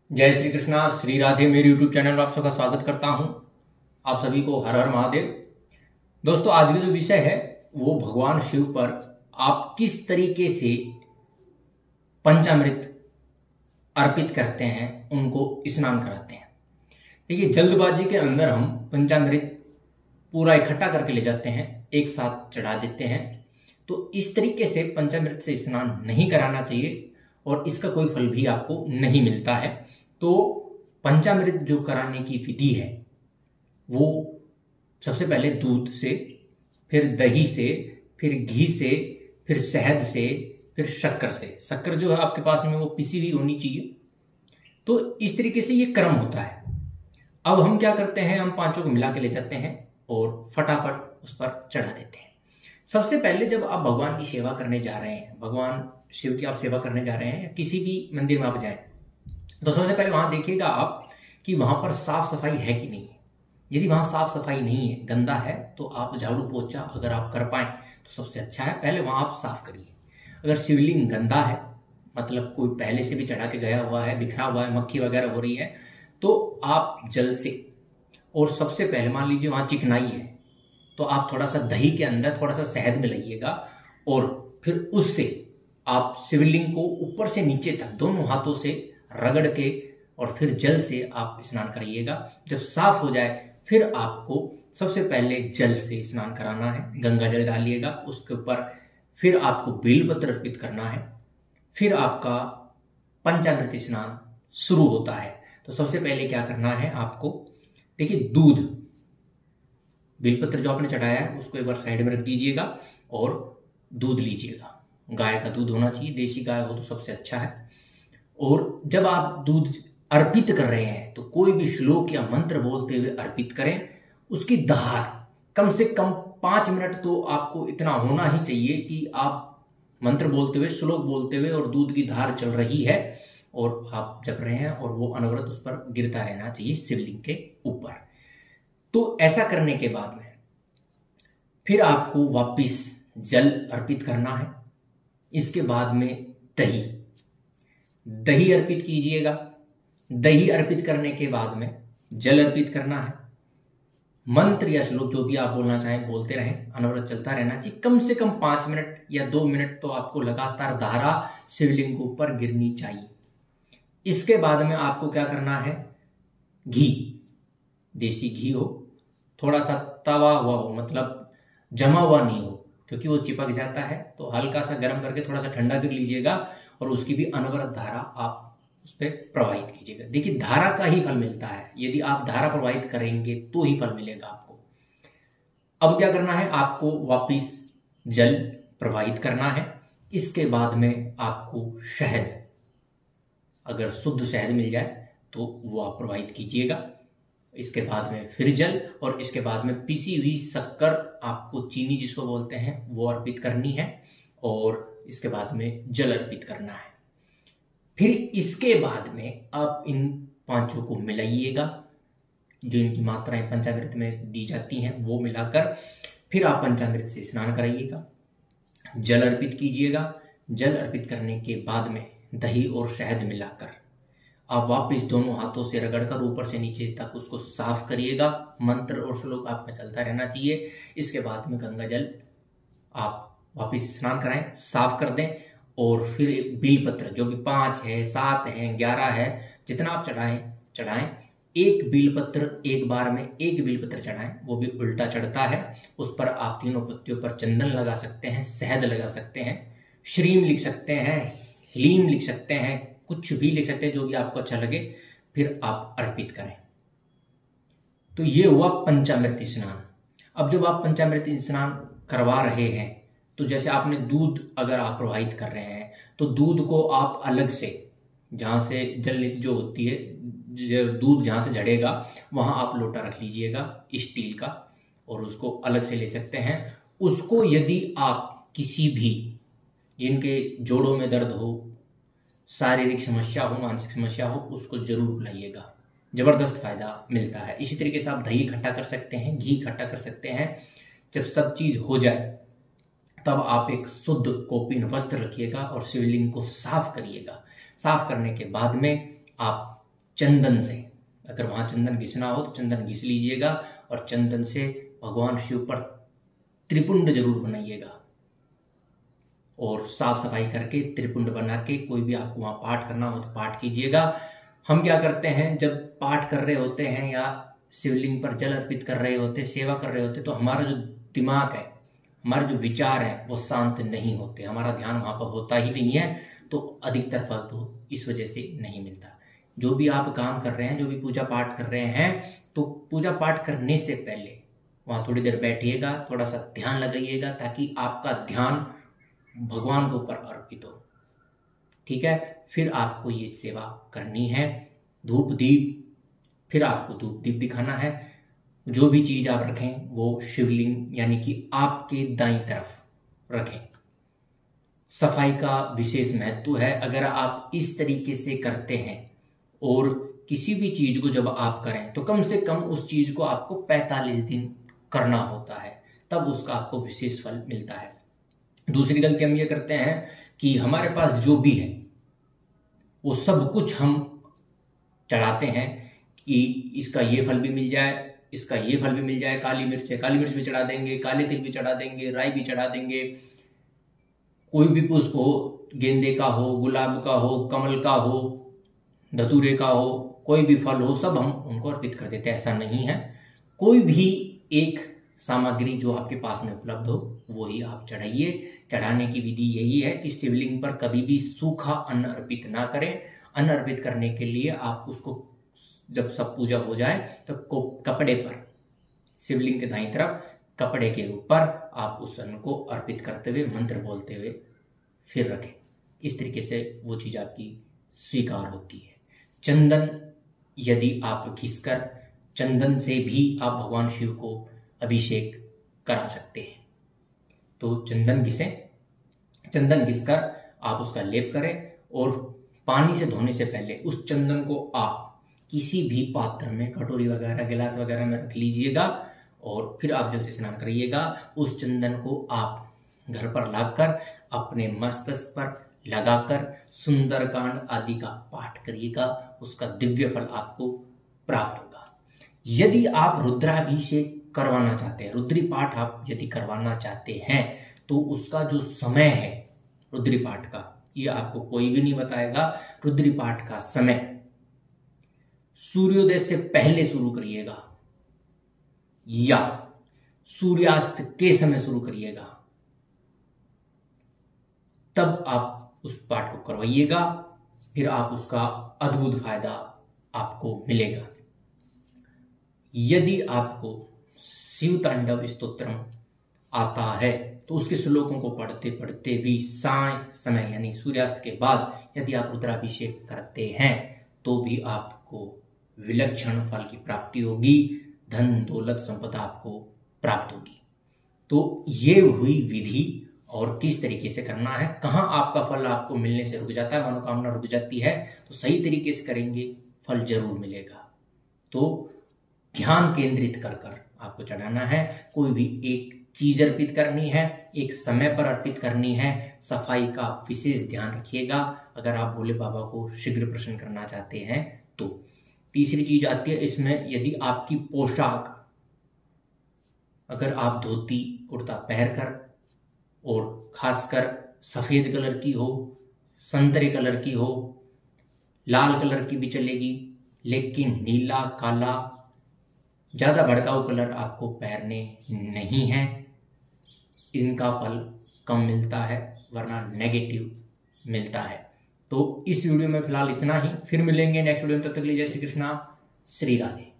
जय श्री कृष्णा, श्री राधे। मेरे YouTube channel में आप सबका स्वागत करता हूं। आप सभी को हर हर महादेव। दोस्तों, आज का जो विषय है वो भगवान शिव पर आप किस तरीके से पंचामृत अर्पित करते हैं, उनको स्नान कराते हैं। देखिए, जल्दबाजी के अंदर हम पंचामृत पूरा इकट्ठा करके ले जाते हैं, एक साथ चढ़ा देते हैं। तो इस तरीके से पंचामृत से स्नान नहीं कराना चाहिए और इसका कोई फल भी आपको नहीं मिलता है। तो पंचामृत जो कराने की विधि है वो सबसे पहले दूध से, फिर दही से, फिर घी से, फिर शहद से, फिर शक्कर से। शक्कर जो है आपके पास में वो पिसी हुई होनी चाहिए। तो इस तरीके से ये क्रम होता है। अब हम क्या करते हैं, हम पांचों को मिला के ले जाते हैं और फटाफट उस पर चढ़ा देते हैं। सबसे पहले जब आप भगवान की सेवा करने जा रहे हैं, भगवान शिव की आप सेवा करने जा रहे हैं या किसी भी मंदिर में आप जाएं, तो सबसे पहले वहां देखिएगा आप कि वहां पर साफ सफाई है कि नहीं है। यदि वहां साफ सफाई नहीं है, गंदा है, तो आप झाड़ू पोछा अगर आप कर पाए तो सबसे अच्छा है, पहले वहां आप साफ करिए। अगर शिवलिंग गंदा है, मतलब कोई पहले से भी चढ़ा के गया हुआ है, बिखरा हुआ है, मक्खी वगैरह हो रही है, तो आप जल से, और सबसे पहले मान लीजिए वहां चिकनाई है तो आप थोड़ा सा दही के अंदर थोड़ा सा शहद मिलाइएगा और फिर उससे आप शिवलिंग को ऊपर से नीचे तक दोनों हाथों से रगड़ के और फिर जल से आप स्नान कराइएगा। जब साफ हो जाए फिर आपको सबसे पहले जल से स्नान कराना है, गंगा जल डालिएगा उसके ऊपर, फिर आपको बेलपत्र अर्पित करना है, फिर आपका पंचामृत स्नान शुरू होता है। तो सबसे पहले क्या करना है आपको, देखिए, दूध, बेलपत्र जो आपने चढ़ाया है उसको एक बार साइड में रख दीजिएगा और दूध लीजिएगा। गाय का दूध होना चाहिए, देसी गाय हो तो सबसे अच्छा है। और जब आप दूध अर्पित कर रहे हैं तो कोई भी श्लोक या मंत्र बोलते हुए अर्पित करें। उसकी धार कम से कम 5 मिनट तो आपको इतना होना ही चाहिए कि आप मंत्र बोलते हुए, श्लोक बोलते हुए और दूध की धार चल रही है और आप जप रहे हैं और वो अनवरत उस पर गिरता रहना चाहिए शिवलिंग के ऊपर। तो ऐसा करने के बाद में फिर आपको वापिस जल अर्पित करना है। इसके बाद में दही अर्पित कीजिएगा। दही अर्पित करने के बाद में जल अर्पित करना है। मंत्र या श्लोक जो भी आप बोलना चाहें बोलते रहें, अनवरत चलता रहना चाहिए। कम से कम 5 मिनट या 2 मिनट तो आपको लगातार धारा शिवलिंग के ऊपर गिरनी चाहिए। इसके बाद में आपको क्या करना है, घी, देसी घी हो, थोड़ा सा तवा हुआ हो, मतलब जमा हुआ नहीं हो, क्योंकि वो चिपक जाता है। तो हल्का सा गर्म करके थोड़ा सा ठंडा कर लीजिएगा और उसकी भी अनवरत धारा आप उस पर प्रवाहित कीजिएगा। देखिए, धारा का ही फल मिलता है, यदि आप धारा प्रवाहित करेंगे तो ही फल मिलेगा आपको। अब क्या करना है, आपको वापिस जल प्रवाहित करना है। इसके बाद में आपको शहद, अगर शुद्ध शहद मिल जाए तो वो आप प्रवाहित कीजिएगा। इसके बाद में फिर जल और इसके बाद में पिसी हुई शक्कर, आपको चीनी जिसको बोलते हैं, वो अर्पित करनी है और इसके बाद में जल अर्पित करना है। फिर इसके बाद में आप इन पांचों को मिलाइएगा, जो इनकी मात्राएं पंचामृत में दी जाती हैं वो मिलाकर फिर आप पंचामृत से स्नान कराइएगा, जल अर्पित कीजिएगा। जल अर्पित करने के बाद में दही और शहद मिलाकर आप वापस दोनों हाथों से रगड़कर ऊपर से नीचे तक उसको साफ करिएगा। मंत्र और श्लोक आपका चलता रहना चाहिए। इसके बाद में गंगा जल आप वापस स्नान कराएं, साफ कर दें और फिर बेलपत्र जो भी 5 है, 7 है, 11 है, जितना आप चढ़ाएं। एक बेलपत्र एक बार में एक बेलपत्र चढ़ाएं, वो भी उल्टा चढ़ता है। उस पर आप तीनों पत्तियों पर चंदन लगा सकते हैं, शहद लगा सकते हैं, श्रीम लिख सकते हैं, ह्लीम लिख सकते हैं, कुछ भी लिख सकते हैं, जो भी आपको अच्छा लगे। फिर आप अर्पित करें। तो ये हुआ पंचामृत स्नान। अब जब आप पंचामृत स्नान करवा रहे हैं तो जैसे आपने दूध अगर आप प्रवाहित कर रहे हैं तो दूध को आप अलग से, जहां से जल नीति जो होती है, दूध जहां से झड़ेगा वहां आप लोटा रख लीजिएगा स्टील का और उसको अलग से ले सकते हैं। उसको यदि आप किसी भी, जिनके जोड़ों में दर्द हो, शारीरिक समस्या हो, मानसिक समस्या हो, उसको जरूर बुलाइएगा, जबरदस्त फायदा मिलता है। इसी तरीके से आप दही इकट्ठा कर सकते हैं, घी इकट्ठा कर सकते हैं। जब सब चीज हो जाए तब आप एक शुद्ध कोपीन वस्त्र रखिएगा और शिवलिंग को साफ करिएगा। साफ करने के बाद में आप चंदन से। अगर वहां चंदन घिसना हो तो चंदन घिस लीजिएगा और चंदन से भगवान शिव पर त्रिपुंड जरूर बनाइएगा और साफ सफाई करके त्रिपुंड बना के कोई भी आपको वहां पाठ करना हो तो पाठ कीजिएगा। हम क्या करते हैं, जब पाठ कर रहे होते हैं या शिवलिंग पर जल अर्पित कर रहे होते, सेवा कर रहे होते, तो हमारा जो दिमाग है, हमारे जो विचार है वो शांत नहीं होते, हमारा ध्यान वहां पर होता ही नहीं है, तो अधिकतर फल तो इस वजह से नहीं मिलता। जो भी आप काम कर रहे हैं, जो भी पूजा पाठ कर रहे हैं, तो पूजा पाठ करने से पहले वहां थोड़ी देर बैठिएगा, थोड़ा सा ध्यान लगाइएगा ताकि आपका ध्यान भगवान के ऊपर अर्पित हो। ठीक है, फिर आपको ये सेवा करनी है। धूप दीप, फिर आपको धूप दीप दिखाना है। जो भी चीज आप रखें वो शिवलिंग यानी कि आपके दाईं तरफ रखें। सफाई का विशेष महत्व है। अगर आप इस तरीके से करते हैं और किसी भी चीज को जब आप करें तो कम से कम उस चीज को आपको 45 दिन करना होता है, तब उसका आपको विशेष फल मिलता है। दूसरी गलती हम ये करते हैं कि हमारे पास जो भी है वो सब कुछ हम चढ़ाते हैं कि इसका ये फल भी मिल जाए, इसका ये फल भी मिल जाए। काली मिर्च है, काली मिर्च भी चढ़ा देंगे, काले तिल भी चढ़ा देंगे, राई भी चढ़ा देंगे। कोई भी पुष्प हो, गेंदे का हो, गुलाब का हो, कमल का हो, धतूरे का हो, कोई भी फल हो, सब हम उनको अर्पित कर देते हैं। ऐसा नहीं है, कोई भी एक सामग्री जो आपके पास में उपलब्ध हो वो ही आप चढ़ाइए। चढ़ाने की विधि यही है कि शिवलिंग पर कभी भी सूखा अन्न अर्पित ना करें। अन्न अर्पित करने के लिए आप उसको जब सब पूजा हो जाए तो कपड़े पर, शिवलिंग के दाईं तरफ कपड़े के ऊपर आप उस अन्न को अर्पित करते हुए मंत्र बोलते हुए फिर रखें। इस तरीके से वो चीज आपकी स्वीकार होती है। चंदन यदि आप घिसकर, चंदन से भी आप भगवान शिव को अभिषेक करा सकते हैं। तो चंदन घिसें, चंदन घिसकर आप उसका लेप करें और पानी से धोने से पहले उस चंदन को आप किसी भी पात्र में, कटोरी वगैरह, गिलास वगैरह में रख लीजिएगा और फिर आप जल से स्नान करिएगा। उस चंदन को आप घर पर लाकर अपने मस्तक पर लगाकर सुंदरकांड आदि का पाठ करिएगा, उसका दिव्य फल आपको प्राप्त होगा। यदि आप रुद्राभिषेक करवाना चाहते हैं, रुद्री पाठ आप यदि करवाना चाहते हैं, तो उसका जो समय है रुद्री पाठ का, ये आपको कोई भी नहीं बताएगा। रुद्री पाठ का समय सूर्योदय से पहले शुरू करिएगा या सूर्यास्त के समय शुरू करिएगा, तब आप उस पाठ को करवाइएगा, फिर आप उसका अद्भुत फायदा आपको मिलेगा। यदि आपको शिव तांडव स्तोत्रम आता है तो उसके श्लोकों को पढ़ते पढ़ते भी साय समय यानी सूर्यास्त के बाद यदि आप रुद्राभिषेक करते हैं तो भी आपको विलक्षण फल की प्राप्ति होगी, धन दौलत संपदा आपको प्राप्त होगी। तो ये हुई विधि और किस तरीके से करना है। कहाँ आपका फल आपको मिलने से रुक जाता है, मनोकामना रुक जाती है, तो सही तरीके से करेंगे फल जरूर मिलेगा। तो ध्यान केंद्रित कर कर आपको चढ़ाना है। कोई भी एक चीज अर्पित करनी है, एक समय पर अर्पित करनी है। सफाई का विशेष ध्यान रखिएगा अगर आप भोले बाबा को शीघ्र प्रसन्न करना चाहते हैं तो। तीसरी चीज आती है इसमें, यदि आपकी पोशाक, अगर आप धोती कुर्ता पहनकर और खासकर सफेद कलर की हो, संतरे कलर की हो, लाल कलर की भी चलेगी, लेकिन नीला, काला, ज्यादा भड़काऊ कलर आपको पहनने नहीं है। इनका फल कम मिलता है, वरना नेगेटिव मिलता है। तो इस वीडियो में फिलहाल इतना ही, फिर मिलेंगे नेक्स्ट वीडियो में। तब तक के लिए जय श्री कृष्णा, श्री राधे।